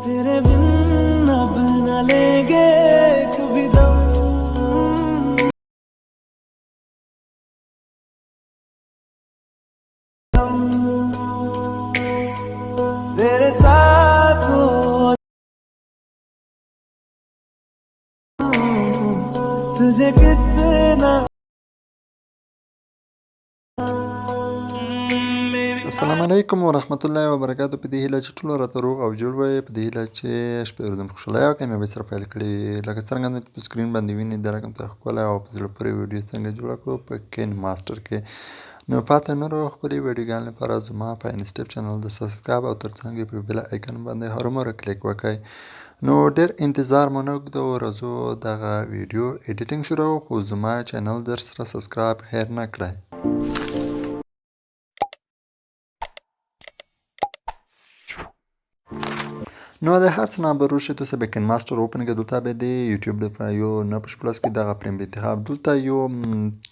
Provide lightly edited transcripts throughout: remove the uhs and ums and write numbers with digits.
तेरे बिन अब न लेंगे कभी दम तेरे साथ हो तुझे कितना السلام علیکم ورحمت الله وبرکاتو. په دې هیله چې ټول راته روغ او جوړ وي، په دې هیله چې شپې ورځې مو خوشحاله او کامیابۍ سره پیل کړي. لکه څرنګه په سکرین باندې وینئ د رقم ته ښکلی او په زړه پورې ویډیو څنګه جوړه کړو په کین ماسټر کې. نو پاته نورو ښکلي ویډیوګانو لپاره زما په انسټپ چینل د سبسکرایب او ترڅنګ په بیل آیکن باندې هرومرو کلیک وکړئ. نو ډېر انتظار مو نه اوږدوو، راځو دغه ویډیو ایډیټینګ شروع، خو زما چینل در سره سبسکرایب هیر نه کړئ. No, de هر نابرو تو سه بکن ماستر اوپن که دوتا بده یوتیوب ده یو نپش پلاس که دغه پریم به انتخاب دلته یو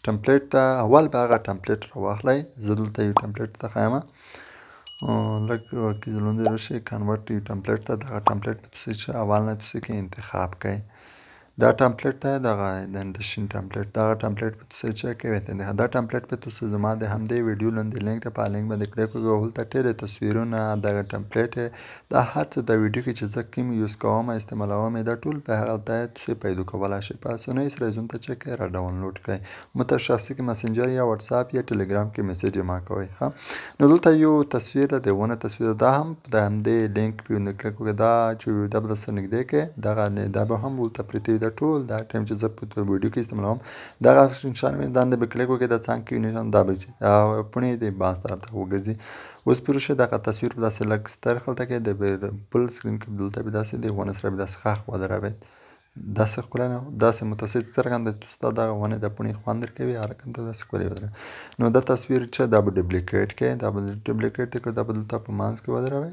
تمپلیټ ته اول به هغه تمپلیټ راواخلئ. زه دلته یو تمپلیټ ته ښیمه، لږ کې ځلوندې راشي کنورټ یو تمپلیټ ته. دغه تمپلیټ په تاسې چې اول نه تاسې کې انتخاب کړئ. دا تمپلیټ ته دغه د شین تمپلیټ دغه تمپلیټ په تاسې چې کوي دا تمپلیټ په تاسې زما د همدې ویډیو لاندې لینک ته په لینک باندې کلیک وکړئ. هلته ډېرې تصویرونه دغه تمپلیټ دا هر څه د ویډیو کې چې زه کوم یوز کوم استعمالوم دا ټول په هغه ځای تاسې پیدا کولی شئ. په اسانۍ سره یې ته چې کوئ را ډاونلوډ کړئ. مته شخصي کې مسنجر یا واتساپ یا ټلګرام کې میسیج یې ما کوئ. نو دلته یو تصویر ده د ونه تصویر ده، دا هم د همدې لینک په کلیک وکړئ. دا چې دا به درسره نږدې کړئ دا به هم ورته پرته وي. دا ټول دا ټایم چې زه په ویډیو کې استعمالوم دغه نشان باندې به کلیک وکړئ. دا څنګ کې نشان دا به پڼې د باز طرف ته وګرځي. اوس پرې وشئ دغه تصویر به داسې لږ ستر خلته کې د بل سکرین کې دلته به داسې د ونه سره به داسې ښخ ودروئ. داسې ښکلی نه داسې متوسط څرګنده چې ستا دغه ونې د پڼې خوند درکوي هر رقم ته داسې ښکلې ودروئ. نو دا تصویر چې دا به ډوپلیکیټ کړئ، دا به ډوپلیکیټ کړئ، دا به دلته په منځ کې ودروئ.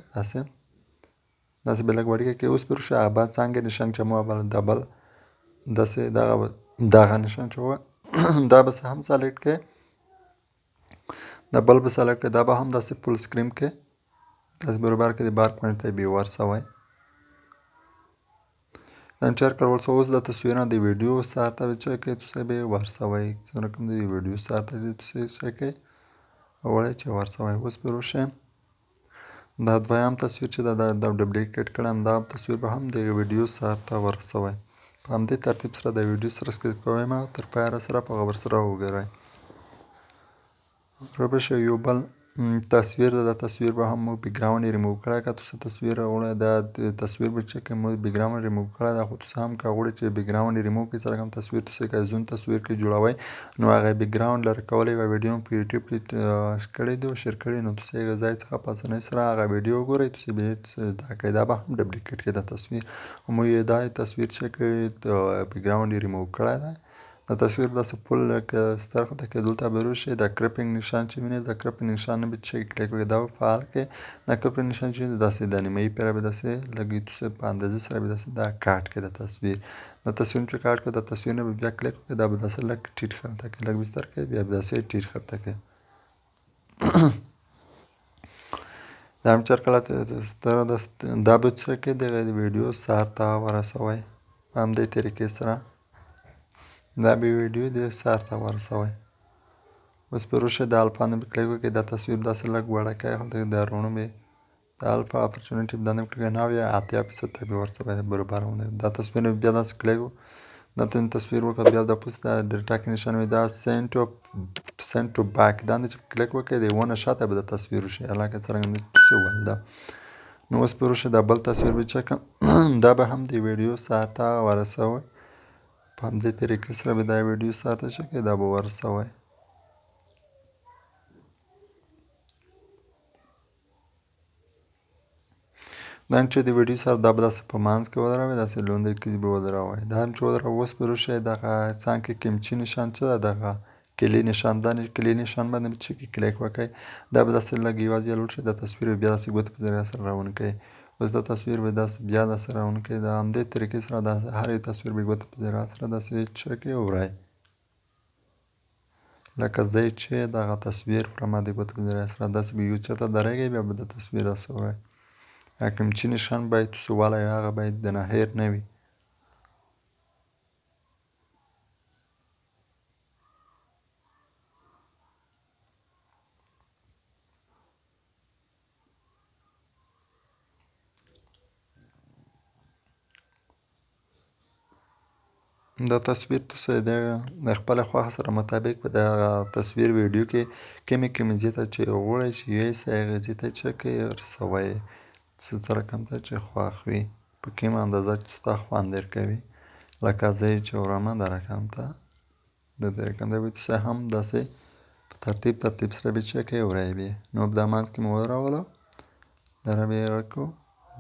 داسې به لږ وړیکه کې. اوس پرې وشئ هغه څانګې نشان چې مو دا بل داسې دغه نشان چې وه دا به هم سلیکټ کړئ، دا بل به سلیکټ کړئ، دا به هم داسې فول سکرین کې داسې برابر کړئ. د بار پوینټ ته بې ورسوئ. دا چیر کول سو. اوس د تصویرونه د ویډیو سره ته چې کوي تاسو به ورسوئ. څنګه کوم د ویډیو سره ته تاسو چې کوي وړئ چې ورسوئ. اوس پرې وشئ دا دویم تصویر چې دا ډوپلیکیټ کړم دا تصویر به هم د ویډیو سره ته ورسوئ. په همدې ترتیب سره د ویډیو سره سکیپ کوئ تر پایه راسره په خبر سره وګورئ. ربشه یو بل تصویر ده. دا تصویر به هم مو بیکګراوند یې ریموو کړی که تاسو تصویر راوړی دا تصویر به چې کوم بیکګراوند ریموو کړی دا خو تاسو هم که غواړئ چې بیکګراوند یې ریموو کړئ څرنګه تصویر تاسو که زوم تصویر کې جوړوئ نو هغه بیکګراوند لرې کولی یوه ویډیو په یوټیوب کې کړې ده شیر کړې نو تاسو هغه ځای څخه په اسانۍ سره هغه ویډیو وګورئ. تاسو به زده کړئ. دا به هم ډوپلیکیټ کړئ دا تصویر. مو یې دا تصویر چې بیکګراوند یې ریموو کړی دی. دا تصویر داسې فل ستر خطه کې دلته به راشئ. دا کرپینګ نشان چې وینئ دا کرپینګ نشان به چې کلیک وکړئ دا به فعال کړئ. دا کرپینګ نشان چې وینئ داسې د نیمایي پیره به داسې لږ تاسو په اندازې سره به داسې دا کاټ کړئ. دا تصویر چې کاټ کړئ دا تصویر نه به بیا کلیک وکړئ دا به داسې لږ ټیټ خطه کړئ لږ بستر کړئ بیا به داسې ټیټ خطه کړئ. دا هم چېر کله دا به څه کړئ دغه ویډیو سر ته ورسوئ. په همدې طریقې سره دا به ویډیو د سر ته ورسوئ. اوس پرې وشئ د الفا نه به کلیک وکړئ. دا تصویر داسې لږ وړه کړئ هلته د روڼو به د الفا اپرچونټي باندې کلیک کړئ 90% ته به ورسوئ برابر دا تصویر بیا داسې کلیک دا تصویر وکړه بیا د پوسټ د ډیټا کې نشان وي دا سینټ ټو بیک دا چې کلیک وکړئ د ونه شاته به د تصویر وشي علاقه څرنګه تاسو ولده. نو اوس پرې وشئ دا بل تصویر به چک دا به هم د ویډیو سره ته ورسوئ. په همدې طریقې سره به دا ویډیو سره ته چې کوي دا به ورسوئ. دا چې د ویډیو سره دا به داسې په منځ کې ودروئ داسې لوندې کې به ودروئ. دا هم چې ودروئ اوس پرې وشئ دغه څنګ کې قیمچي نشان څه ده دغه کلي نشان دا کلي نشان باندې به چې کلیک وکړئ دا به داسې لږ یوازې لوړ شي. دا تصویر بیا داسې ګوتې په ذریعه سره راون کړئ. اوس دا تصویر به داسې بیا داسې راون کړئ. د همدې طریقې سره دا هر یو تصویر به ګوتې په ذریعه سره داسې چې کوي وړئ لکه زه چې دغه تصویر وړم د ګوتې په ذریعه سره داسې به یو چېرته درېږئ بیا به د تصویر داسې وړئ. کوم چې نشان باید څه والی هغه باید د نهیر نه وي. دا تصویر تاسو د خپل خوښه سره مطابق په دغه تصویر ویډیو کې کومې ځای ته چې غواړئ چې یوسئ هغې ځای ته چې کوئ رسوئ څه رقم ته چې خوښ وي په کومه اندازه چې ستا خوند درکوي لکه زه یې چې وړمه دا رقم ته د دې رقم ته به تاسو هم داسې په ترتیب سره به چې کوئ وری به نو په دا منځ کې مو ودرولو دره به یې غږ کړو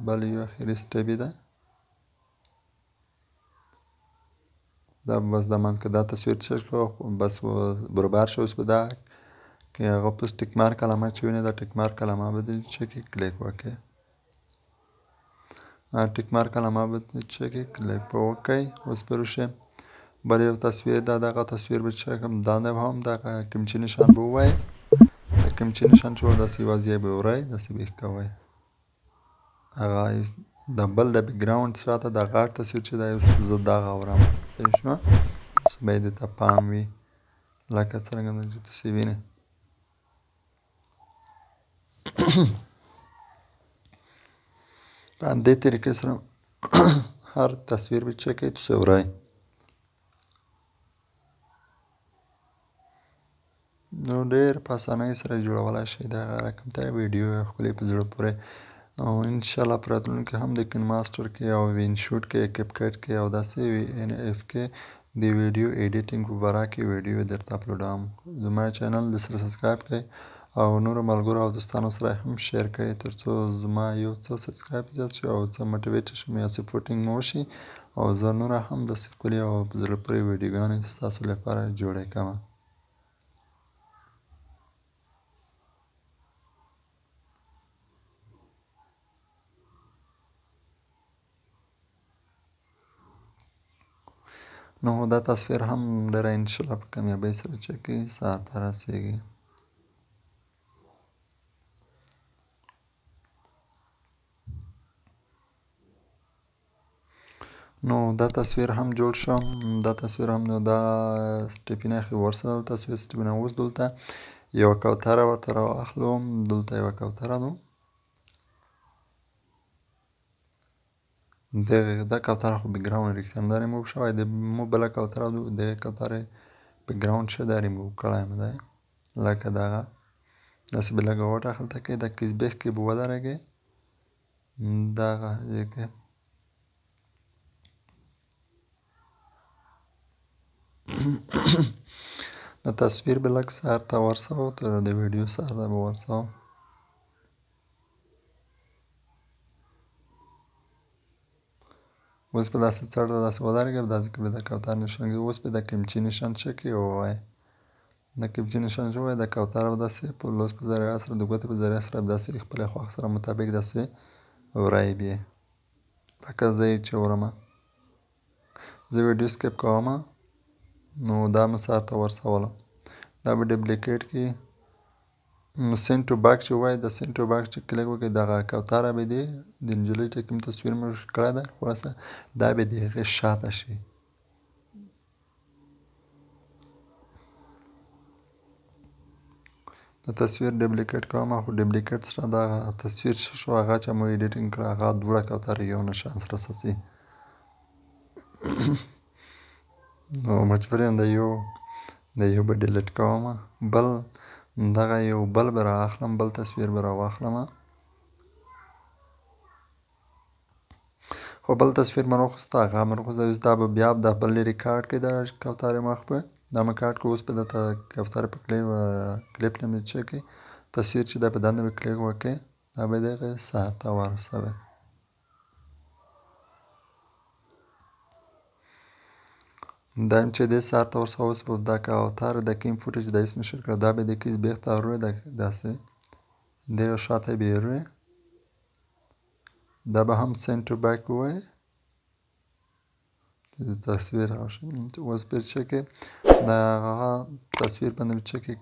بل یو اخري سټپ ده دا بس د منځ کې دا تصویر چک کړو بس برابر شو اوس په دا کې هغه پس ټیک مارک علامه چې وینئ دا ټیک مارک علامه به دې چې کې کلیک وکړئ ټیک مارک علامه به چې کې کلیک په وکړئ اوس به وشي بل یو تصویر دا دغه تصویر به چې کوم دا نه هم دغه کوم چې نشان به ووایئ د کوم چې نشان چې داسې یوه ځای به وری داسې به یې کوئ هغه د بل د بیکګراوند شاته د غټ تصویر چې دی زه دغه اورم صحیح شوه اوس باید دې ته پام وي لکه څرنګه چې تاسې وینئ په همدې طریقې سره هر تصویر به چې کوئ تاسې ورئ نو ډېر په اسانۍ سره جوړولی شئ دغه رقم ته ویډیو ښکلې په زړه پورې او انشاءالله په راتلونکي کې هم د کین ماسټر کې او وینشوټ کې کپ کټ کې او داسې ان اف کې د ویډیو ایډیټینګ په باره کې ویډیو درته اپلوډوم زما چینل د سره سبسکرایب کړئ او نورو ملګرو او دوستانو سره هم شیر کړئ تر څو زما یو څه سبسکرایب زیات شي او څه موټیویټ شم یا سپورټینګ مو وشي او زه نوره هم داسې ښکلې او په زړه پورې ویډیوګانې ستاسو لپاره جوړې کړم نو دا تصویر هم ډېره انشاءالله په کامیابۍ سره چې کوي سهار ته رسیږي نو دا تصویر هم جوړ شو دا تصویر هم نو دا سټپینه خو ورسره تصویر سټپینه اوس دلته یوه کوتره ورته راواخلو دلته یوه کوتره ده دا کوتره خو بیکګراوند ریښتیا دا ریموو شوی د مو بله کوتره د دغې کوترې بیکګراوند شه دا ریموو کړی مې دی لکه دغه داسې به لږه غوټه هلته کې د کیزبیخ کې به ودرېږئ دغه ځای کې د تصویر به لږ سر ته ورسوو تر د ویډیو سر ته به ورسوو اوس به داسې څړ ته داسې ودرېږئ داسې کې به د کوتر نشان اوس به د قیمچي نشان چکې ووایئ د قیمچي نشان چې ووایئ د کوتره به داسې په لوس په ذریعه سره د ګوتې په ذریعه سره داسې خپلې خوښ سره مطابق داسې وری به لکه زه یې چې وړمه زه ویډیو سکیپ کومه نو دا مې سر ته ورسولم دا به ډپلیکیټ کړي سینډ ټو بیک چې وایي د سینډ ټو بیک چې کلیک وکړئ دغه کوتره به دې د نجلۍ چې کوم تصویر مې کړی دی خلاصه دا به د هغې شاته شي د تصویر ډپلیکیټ کوم خو ډپلیکیټ سره دغه تصویر چې شو هغه چې مو ایډیټینګ کړه هغه دوړه کوترې یو نشان سره څڅي نو مجبور یم د یو به ډیلیټ کوم بل دغه یو بل به رااخلم بل تصویر به راواخلم خو بل تصویر مې راوخیسته هغه مې راوخیسته اوس دا به بیا د بل ریکارډ کړي د کوترې مخ به دا مې کاټ کړو اوس به د کوترې په کلیپ نه مې چې کړي تصویر چې دا په دنده به کلیک وکړئ دا به د هغې سر ته ورسوئ دا چې دې سر ته ورسوه اوس به دا کوتره د کیم فوټیج د اسم شیر کړه دا به د کیس بیخته وروړي داسې ډېره شاته به یې وروړي دا به هم سینډ ټو بیک ووایئ تصویر راشي اوس په چې کې د هغه تصویر باندې چې کې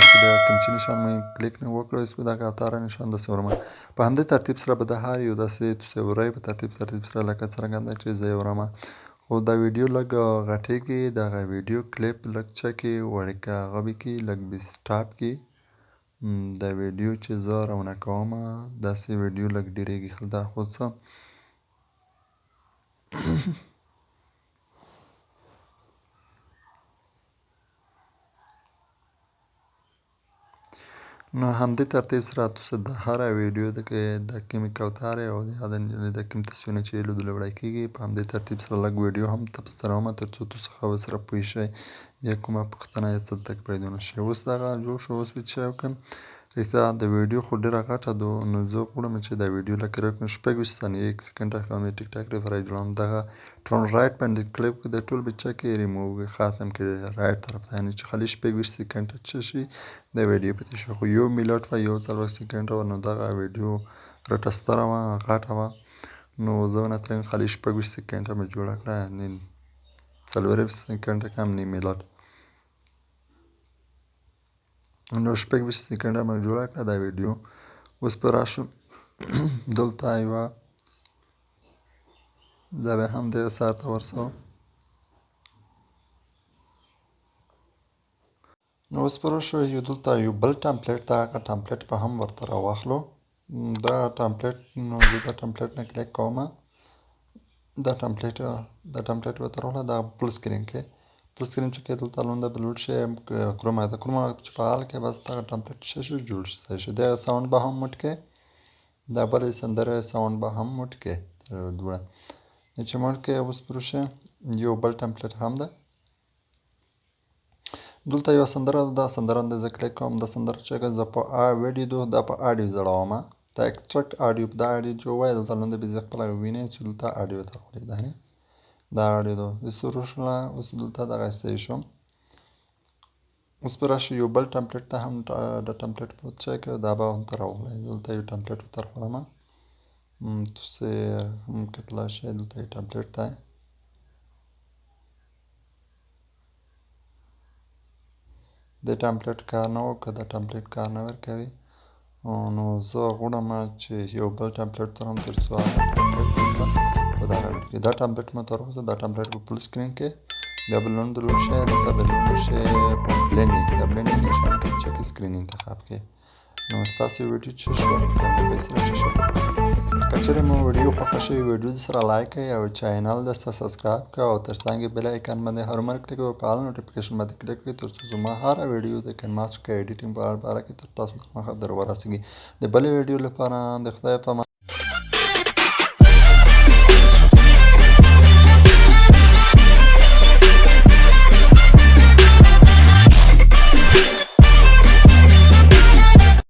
چې د کوم نشان مې کلیک نه وکړو اوس په دغه اتاره نشان د سورما په همدې ترتیب سره به د هر یو داسې تصویرای په ترتیب سره لکه څرنګه چې زه یې ورمه خو دا ویډیو لږ غټېږي دغه ویډیو کلیپ لږ څه کې وړیکه هغه به کې لږ به سټاپ کې دا ویډیو چې زه رونه کوم داسې ویډیو لږ ډېرېږي دا خو څه نو همدې ترتیب سره تاسو د هر ویډیو د کومې کوتارې او د کوم تصویرونه چې لیدلو وړای کېږي په همدې ترتیب سره لږ ویډیو هم تاسو ته راوړم تر څو تاسو خو سره پوه شئ یا کومه پوښتنه یا څه تک پیدا نه شي اوس دغه جوړ شو اوس به چې وکړم رښتیا د ویډیو خو ډېره غټه ده نو زه غواړم چې دا ویډیو لکه رقم شپږ ویشت ثانیې 1 سکنډه کوم د ټیک ټاک لپاره جوړوم دغه ټرن رایټ باندې کلیک د ټول به چک ریموو ختم کړي رایټ طرف ته یعنی چې خالي شپږ ویشت سکنډه څه شي د ویډیو پاتې شو خو یو میلټ و یو څلور سکنډه نو دغه ویډیو رټه ستره وه غټه وه نو زه نترن خالي شپږ ویشت سکنډه مې جوړه کړه یعنې څلور ویشت سکنډه کم نیم میلټ نو شپږ ویشت سکنډه مې جوړه کړه دا ویډیو اوس به راشم دلته یوه دا به هم دغه سر ته ورسوم نو اوس به راشو یو دلته یو بل ټمپلیټ ده هغه ټمپلیټ به هم ورته راواخلو دا ټمپلیټ نو زه دا ټمپلیټ نه کلیک کوم دا ټمپلیټ به تر راغله دا فل سکرین کې فل سکرین چې کې دلته لونده به لوډ شي کروما د کروما چې فعال کې بس دغه ټمپلیټ شي جوړ شي دغه ساوند به هم موټ کې دا بل سندره ساوند به هم موټ کې دوه چې موټ کې اوس پروشه یو بل ټمپلیټ هم ده دلته یو سندره ده دا سندره د زه کلیک کوم دا سندره چې زه په ویډیو دا په اډیو زړوم دا ایکستراکټ اډیو دا اډیو چې وایي دلته لونده به زه خپله وینئ چې دلته اډیو ته راغلی دا اډیو ده د سروشله اوس دلته دغه ځای شوم اوس به راشي یو بل ټمپلیټ ته هم د ټمپلیټ په څه کې دا به هم ته راغلی دلته یو ټمپلیټ ورته راغلم تاسو هم کتلای شئ دلته یو ټمپلیټ دی د ټمپلیټ کار نه وکړه دا ټمپلیټ کار نه ورکوي نو زه غواړم چې یو بل ټمپلیټ ترم تر څو هغه ټمپلیټ په دغه ویډیو کې دا ټمپلیټ مې تر اوسه دا ټمپلیټ په فل سکرین کې بیا به لوند لوډ شي دلته به لوند شي په بلینډینګ دا بلینډینګ نشان کې چک سکرین انتخاب کې نو ستاسو ویډیو چې شو به سره شي که چېرې مو ویډیو خوښه شوي ویډیو سره لایک کړئ او چینل د سبسکرایب کړئ او تر څنګ بل آیکن باندې هر عمر کلیک او په آل نوټیفیکیشن باندې کلیک کړئ تر څو زما هر ویډیو د کین ماسټر کې ایډیټینګ په اړه کې تر تاسو مخه در ورسیږي د بلې ویډیو لپاره د خدای په